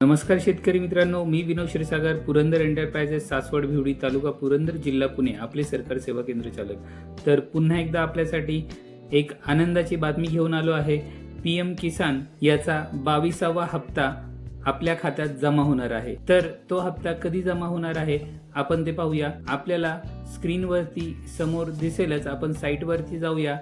नमस्कार शेतकरी मित्रांनो, मी विनोद क्षीरसागर, पुरंदर एंटरप्राइजेस, सासवड, भिवडी, तालुका पुरंदर, जिल्हा पुणे, आपले सरकारी सेवा केंद्र चालक। तर पुन्हा एकदा आपल्यासाठी एक आनंदाची बातमी घेऊन आलो आहे। पीएम किसान याचा 22वा हप्ता आपल्या खात्यात जमा होणार आहे। तर तो हप्ता कधी जमा होणार आहे आपण ते पाहूया। आपल्याला स्क्रीनवरती समोर दिसेलच, आपण साईटवरती जाऊया।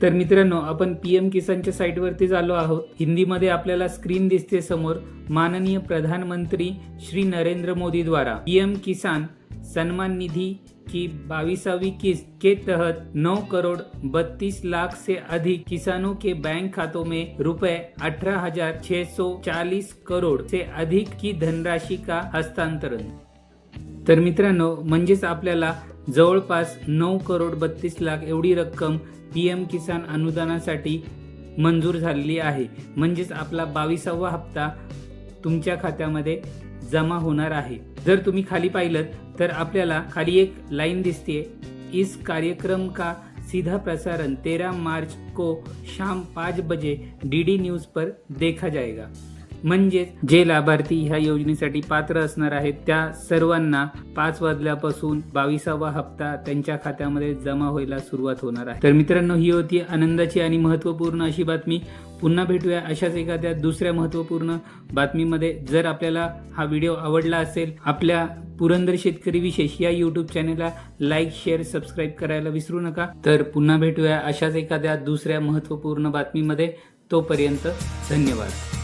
तर मित्रांनो, आपण पीएम किसानच्या साईटवरती झालो आहोत। हिंदीमध्ये आपल्याला स्क्रीन दिसते समोर। माननीय प्रधानमंत्री श्री नरेंद्र मोदी द्वारा पीएम किसान सम्मान निधि की 22वीं किस्त के तहत 9 करोड़ 32 लाख से अधिक किसानों के बैंक खातों में रुपए 18,640 करोड़ से अधिक की धनराशि का हस्तांतरण। तर मित्रांनो, म्हणजेच आपल्याला जवळपास 9 करोड 32 लाख एवढी रक्कम पीएम किसान अनुदानासाठी मंजूर झालेली आहे। म्हणजेच आपला 22वा हप्ता तुमच्या खात्यामध्ये जमा होणार आहे। जर तुम्ही खाली पाहिलं तर आपल्याला खाली एक लाइन दिसते, इस कार्यक्रम का सीधा प्रसारण 13 मार्च को शाम 5 बजे डीडी न्यूज पर देखा जाएगा। म्हणजे जे लाभार्थी ह्या योजनेसाठी पात्र असणार आहेत त्या सर्वांना 5 वाजल्यापासून 22वा हप्ता त्यांच्या खात्यामध्ये जमा व्हायला सुरुवात होणार आहे। तर मित्रांनो, ही होती आनंदाची आणि महत्त्वपूर्ण अशी बातमी। पुन्हा भेटूया अशाच एखाद्या दुसऱ्या महत्त्वपूर्ण बातमीमध्ये। जर आपल्याला हा व्हिडिओ आवडला असेल, आपल्या पुरंदर शेतकरी विशेष या यूट्यूब चॅनलला लाईक, शेअर, सबस्क्राईब करायला विसरू नका। तर पुन्हा भेटूया अशाच एखाद्या दुसऱ्या महत्त्वपूर्ण बातमीमध्ये। तोपर्यंत धन्यवाद।